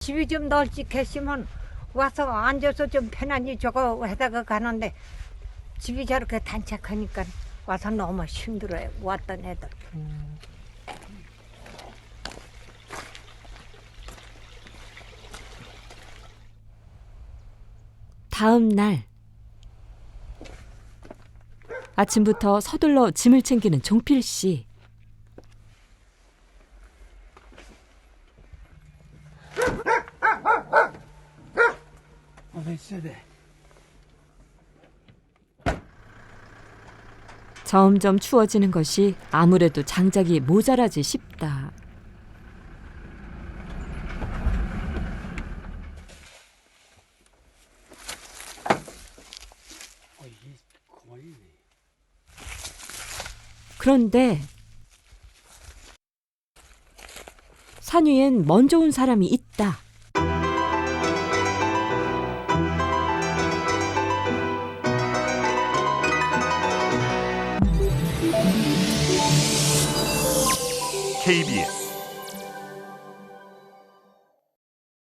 집이 좀 널찍했으면 와서 앉아서 좀 편안히 저거 해다가 가는데 집이 저렇게 단착하니까 와서 너무 힘들어요. 왔던 애들. 다음 날 아침부터 서둘러 짐을 챙기는 종필 씨. 점점 추워지는 것이 아무래도 장작이 모자라지 싶다. 그런데 산 위엔 먼저 온 사람이 있다. KBS